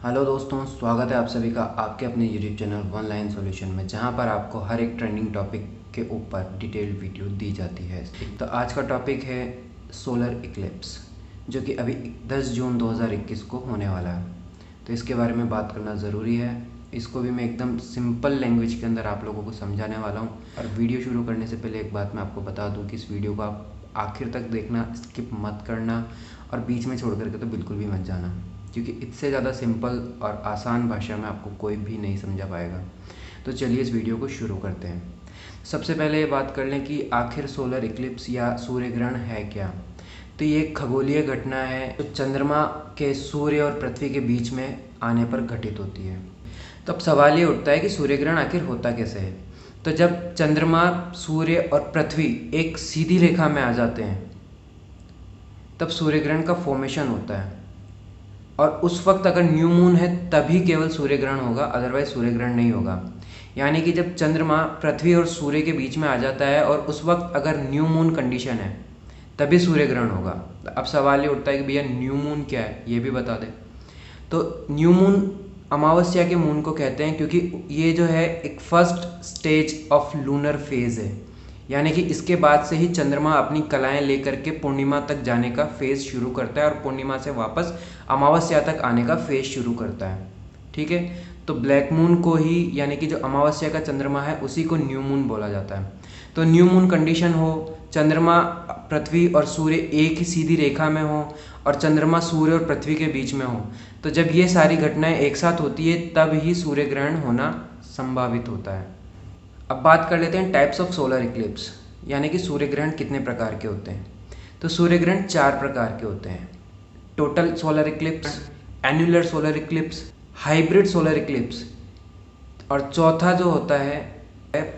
Hello दोस्तों, स्वागत है आप सभी का आपके अपने YouTube channel one line solution में, जहां पर आपको हर एक ट्रेंडिंग टॉपिक के ऊपर डिटेल्ड वीडियो दी जाती है। तो आज का टॉपिक है सोलर इक्लिप्स, जो कि अभी 10 जून 2021 को होने वाला है। तो इसके बारे में बात करना ज़रूरी है। इसको भी मैं एकदम सिंपल लैंग्वेज के अंदर आप लोगों को समझाने वाला हूँ। और वीडियो शुरू करने से पहले एक बात मैं आपको बता दूँ कि इस वीडियो को आप आखिर तक देखना, स्किप मत करना और बीच में छोड़ करके तो बिल्कुल भी मत जाना, क्योंकि इससे ज़्यादा सिंपल और आसान भाषा में आपको कोई भी नहीं समझा पाएगा। तो चलिए इस वीडियो को शुरू करते हैं। सबसे पहले ये बात कर लें कि आखिर सोलर इक्लिप्स या सूर्य ग्रहण है क्या। तो ये एक खगोलीय घटना है जो चंद्रमा के सूर्य और पृथ्वी के बीच में आने पर घटित होती है। तो अब सवाल ये उठता है कि सूर्य ग्रहण आखिर होता कैसे है। तो जब चंद्रमा, सूर्य और पृथ्वी एक सीधी रेखा में आ जाते हैं तब सूर्य ग्रहण का फॉर्मेशन होता है। और उस वक्त अगर न्यू मून है तभी केवल सूर्य ग्रहण होगा, अदरवाइज सूर्य ग्रहण नहीं होगा। यानी कि जब चंद्रमा पृथ्वी और सूर्य के बीच में आ जाता है और उस वक्त अगर न्यू मून कंडीशन है तभी सूर्य ग्रहण होगा। अब सवाल ये उठता है कि भैया न्यू मून क्या है, ये भी बता दें। तो न्यू मून अमावस्या के मून को कहते हैं, क्योंकि ये जो है एक first stage of lunar phase है। यानी कि इसके बाद से ही चंद्रमा अपनी कलाएं लेकर के पूर्णिमा तक जाने का फेज शुरू करता है और पूर्णिमा से वापस अमावस्या तक आने का फेज शुरू करता है। ठीक है, तो ब्लैक मून को ही, यानी कि जो अमावस्या का चंद्रमा है उसी को न्यू मून बोला जाता है। तो न्यू मून कंडीशन हो, चंद्रमा, पृथ्वी और सूर्य एक ही सीधी रेखा में हो और चंद्रमा, सूर्य और पृथ्वी के बीच में हो, तो जब ये सारी घटनाएं एक साथ होती है तब ही सूर्य ग्रहण होना संभावित होता है। अब बात कर लेते हैं टाइप्स ऑफ सोलर इक्लिप्स, यानी कि सूर्य ग्रहण कितने प्रकार के होते हैं। तो सूर्य ग्रहण 4 प्रकार के होते हैं: total solar Eclipse, annular solar Eclipse, hybrid solar Eclipse और चौथा जो होता है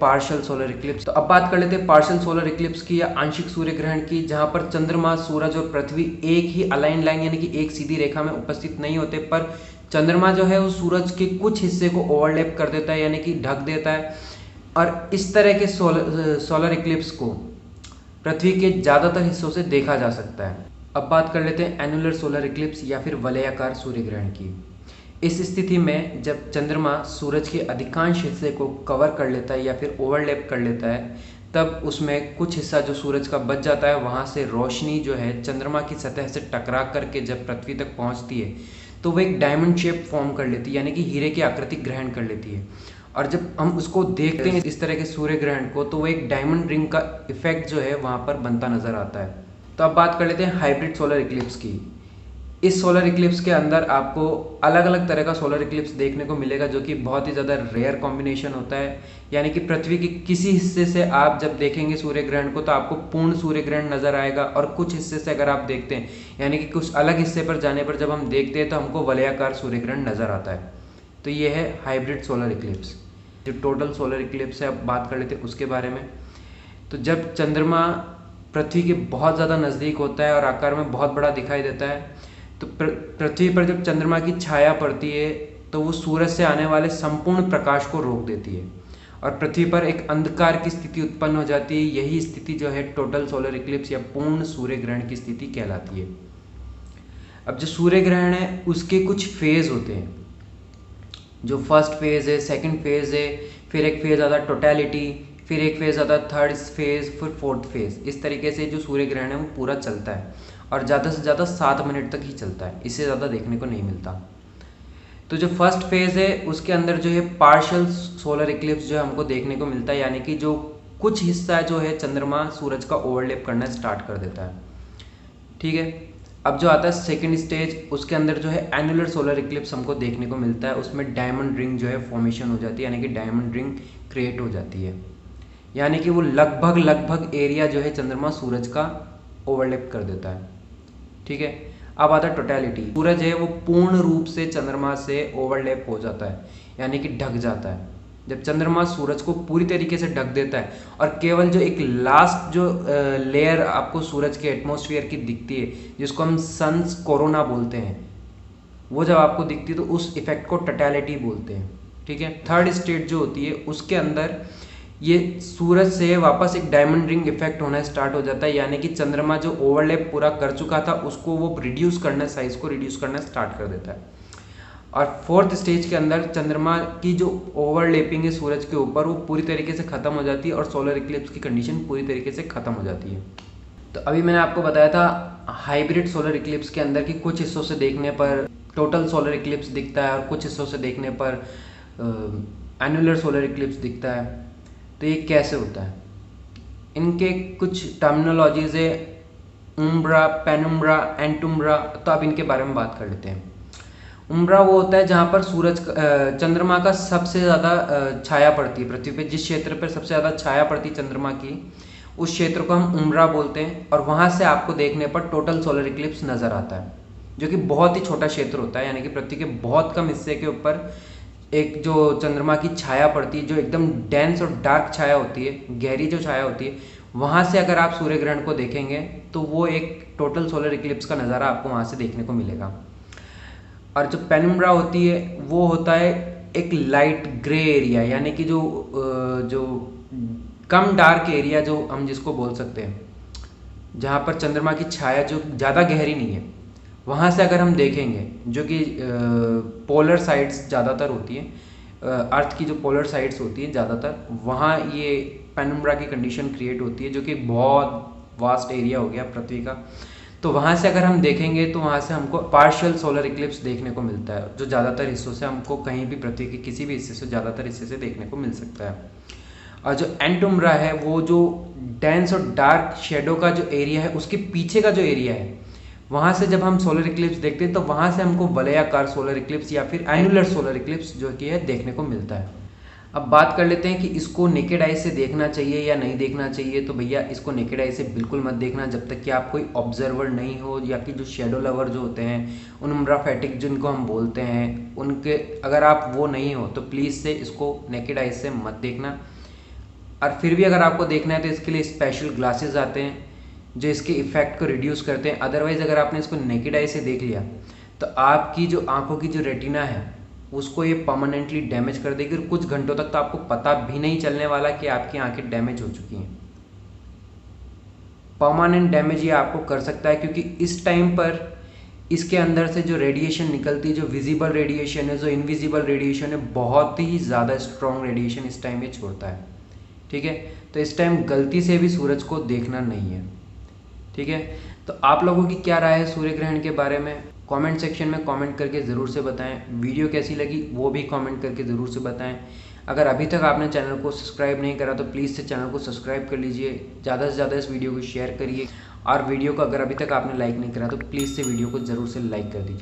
पार्शियल सोलर इक्लिप्स। तो अब बात कर लेते हैं पार्शियल सोलर इक्लिप्स की या आंशिक सूर्य ग्रहण की, जहां पर चंद्रमा, सूरज और पृथ्वी एक ही अलाइन लाइन यानी कि एक सीधी रेखा में उपस्थित नहीं होते, पर चंद्रमा जो है वो सूरज के कुछ हिस्से को ओवरलैप कर देता है, यानी कि ढक देता है। और इस तरह के सोलर इक्लिप्स को पृथ्वी के ज़्यादातर हिस्सों से देखा जा सकता है। अब बात कर लेते हैं एनुलर सोलर इक्लिप्स या फिर वलयाकार सूर्य ग्रहण की। इस स्थिति में जब चंद्रमा सूरज के अधिकांश हिस्से को कवर कर लेता है या फिर ओवरलैप कर लेता है, तब उसमें कुछ हिस्सा जो सूरज का बच जाता है, वहाँ से रोशनी जो है चंद्रमा की सतह से टकरा करके जब पृथ्वी तक पहुँचती है तो वो एक डायमंड शेप फॉर्म कर लेती है, यानी कि हीरे की आकृति ग्रहण कर लेती है। और जब हम उसको देखते हैं इस तरह के सूर्य ग्रहण को, तो वो एक डायमंड रिंग का इफेक्ट जो है वहाँ पर बनता नजर आता है। तो अब बात कर लेते हैं हाइब्रिड सोलर इक्लिप्स की। इस सोलर इक्लिप्स के अंदर आपको अलग अलग तरह का सोलर इक्लिप्स देखने को मिलेगा, जो कि बहुत ही ज़्यादा रेयर कॉम्बिनेशन होता है। यानी कि पृथ्वी के किसी हिस्से से आप जब देखेंगे सूर्य ग्रहण को तो आपको पूर्ण सूर्य ग्रहण नजर आएगा, और कुछ हिस्से से अगर आप देखते हैं, यानी कि कुछ अलग हिस्से पर जाने पर जब हम देखते हैं तो हमको वलयाकार सूर्य ग्रहण नजर आता है। तो ये है हाइब्रिड सोलर इक्लिप्स। जो टोटल सोलर इक्लिप्स है, अब बात कर लेते हैं उसके बारे में। तो जब चंद्रमा पृथ्वी के बहुत ज़्यादा नज़दीक होता है और आकार में बहुत बड़ा दिखाई देता है, तो पृथ्वी पर जब चंद्रमा की छाया पड़ती है तो वो सूरज से आने वाले संपूर्ण प्रकाश को रोक देती है और पृथ्वी पर एक अंधकार की स्थिति उत्पन्न हो जाती है। यही स्थिति जो है टोटल सोलर इक्लिप्स या पूर्ण सूर्य ग्रहण की स्थिति कहलाती है। अब जो सूर्य ग्रहण है उसके कुछ फेज होते हैं। जो फर्स्ट फेज है, सेकंड फेज है, फिर एक फेज आता है टोटलिटी, फिर एक फेज आता है थर्ड फेज, फिर फोर्थ फेज। इस तरीके से जो सूर्य ग्रहण है वो पूरा चलता है और ज़्यादा से ज़्यादा 7 मिनट तक ही चलता है, इससे ज़्यादा देखने को नहीं मिलता। तो जो फर्स्ट फेज है उसके अंदर जो है पार्शियल सोलर इक्लिप्स जो है हमको देखने को मिलता है, यानी कि जो कुछ हिस्सा जो है चंद्रमा सूरज का ओवरलैप करना स्टार्ट कर देता है। ठीक है, अब जो आता है सेकंड स्टेज, उसके अंदर जो है एनुलर सोलर इक्लिप्स हमको देखने को मिलता है। उसमें डायमंड रिंग जो है फॉर्मेशन हो जाती है, यानी कि डायमंड रिंग क्रिएट हो जाती है, यानी कि वो लगभग एरिया जो है चंद्रमा सूरज का ओवरलैप कर देता है। ठीक है, अब आता है टोटलिटी। सूरज है वो पूर्ण रूप से चंद्रमा से ओवरलैप हो जाता है, यानी कि ढक जाता है। जब चंद्रमा सूरज को पूरी तरीके से ढक देता है और केवल जो एक लास्ट जो लेयर आपको सूरज के एटमॉस्फेयर की दिखती है, जिसको हम सन्स कोरोना बोलते हैं, वो जब आपको दिखती है तो उस इफेक्ट को टोटलिटी बोलते हैं। ठीक है, थर्ड स्टेट जो होती है उसके अंदर ये सूरज से वापस एक डायमंड रिंग इफेक्ट होना स्टार्ट हो जाता है, यानी कि चंद्रमा जो ओवरलैप पूरा कर चुका था उसको वो रिड्यूस करना, साइज को रिड्यूस करना स्टार्ट कर देता है। और फोर्थ स्टेज के अंदर चंद्रमा की जो ओवरलैपिंग है सूरज के ऊपर वो पूरी तरीके से ख़त्म हो जाती है और सोलर इक्लिप्स की कंडीशन पूरी तरीके से ख़त्म हो जाती है। तो अभी मैंने आपको बताया था हाइब्रिड सोलर इक्लिप्स के अंदर कि कुछ हिस्सों से देखने पर टोटल सोलर इक्लिप्स दिखता है और कुछ हिस्सों से देखने पर एनुलर सोलर इक्लिप्स दिखता है। तो ये कैसे होता है, इनके कुछ टर्मिनोलॉजीज है, उम्ब्रा, पेनुम्ब्रा, एंटुम्ब्रा। तो अब इनके बारे में बात कर लेते हैं। उम्ब्रा वो होता है जहाँ पर चंद्रमा का सबसे ज़्यादा छाया पड़ती है पृथ्वी पे। जिस क्षेत्र पर सबसे ज़्यादा छाया पड़ती है चंद्रमा की, उस क्षेत्र को हम उम्ब्रा बोलते हैं। और वहाँ से आपको देखने पर टोटल सोलर इक्लिप्स नज़र आता है, जो कि बहुत ही छोटा क्षेत्र होता है, यानी कि पृथ्वी के बहुत कम हिस्से के ऊपर एक जो चंद्रमा की छाया पड़ती है, जो एकदम डेंस और डार्क छाया होती है, गहरी जो छाया होती है, वहाँ से अगर आप सूर्य ग्रहण को देखेंगे तो वो एक टोटल सोलर इक्लिप्स का नज़ारा आपको वहाँ से देखने को मिलेगा। और जो पेनुम्ब्रा होती है वो होता है एक लाइट ग्रे एरिया, यानी कि जो कम डार्क एरिया जो हम जिसको बोल सकते हैं, जहाँ पर चंद्रमा की छाया जो ज़्यादा गहरी नहीं है, वहाँ से अगर हम देखेंगे, जो कि पोलर साइड्स ज़्यादातर होती है, अर्थ की जो पोलर साइड्स होती है ज़्यादातर, वहाँ ये पेनुम्ब्रा की कंडीशन क्रिएट होती है, जो कि बहुत वास्ट एरिया हो गया पृथ्वी का। तो वहाँ से अगर हम देखेंगे तो वहाँ से हमको पार्शियल सोलर इक्लिप्स देखने को मिलता है, जो ज़्यादातर हिस्सों से हमको कहीं भी पृथ्वी के किसी भी हिस्से से ज़्यादातर हिस्से से देखने को मिल सकता है। और जो एंटुम्ब्रा है वो जो डेंस और डार्क शेडो का जो एरिया है, उसके पीछे का जो एरिया है, वहाँ से जब हम सोलर इक्लिप्स देखते हैं तो वहाँ से हमको वलयाकार सोलर इक्लिप्स या फिर एनुलर सोलर इक्लिप्स जो कि है देखने को मिलता है। अब बात कर लेते हैं कि इसको नेकेड आई से देखना चाहिए या नहीं देखना चाहिए। तो भैया इसको नेकेड आई से बिल्कुल मत देखना जब तक कि आप कोई ऑब्जर्वर नहीं हो, या कि जो शेडो लवर जो होते हैं, उनुम्ब्रा फैटिक जिनको हम बोलते हैं, उनके अगर आप वो नहीं हो तो प्लीज़ से इसको नेकेड आई से मत देखना। और फिर भी अगर आपको देखना है तो इसके लिए स्पेशल ग्लासेस आते हैं जो इसके इफेक्ट को रिड्यूस करते हैं। अदरवाइज़ अगर आपने इसको नेकेड आई से देख लिया तो आपकी जो आंखों की जो रेटिना है उसको ये परमानेंटली डैमेज कर देगी, और कुछ घंटों तक तो आपको पता भी नहीं चलने वाला कि आपकी आंखें डैमेज हो चुकी हैं। परमानेंट डैमेज ये आपको कर सकता है, क्योंकि इस टाइम पर इसके अंदर से जो रेडिएशन निकलती है, जो विजिबल रेडिएशन है, जो इनविजिबल रेडिएशन है, बहुत ही ज़्यादा स्ट्रॉन्ग रेडिएशन इस टाइम ये छोड़ता है। ठीक है, तो इस टाइम गलती से भी सूरज को देखना नहीं है। ठीक है, तो आप लोगों की क्या राय है सूर्य ग्रहण के बारे में? कमेंट सेक्शन में कमेंट करके ज़रूर से बताएं। वीडियो कैसी लगी वो भी कमेंट करके ज़रूर से बताएं। अगर अभी तक आपने चैनल को सब्सक्राइब नहीं करा तो प्लीज़ से चैनल को सब्सक्राइब कर लीजिए, ज़्यादा से ज़्यादा इस वीडियो को शेयर करिए, और वीडियो को अगर अभी तक आपने लाइक नहीं करा तो प्लीज़ से वीडियो को ज़रूर से लाइक कर दीजिए।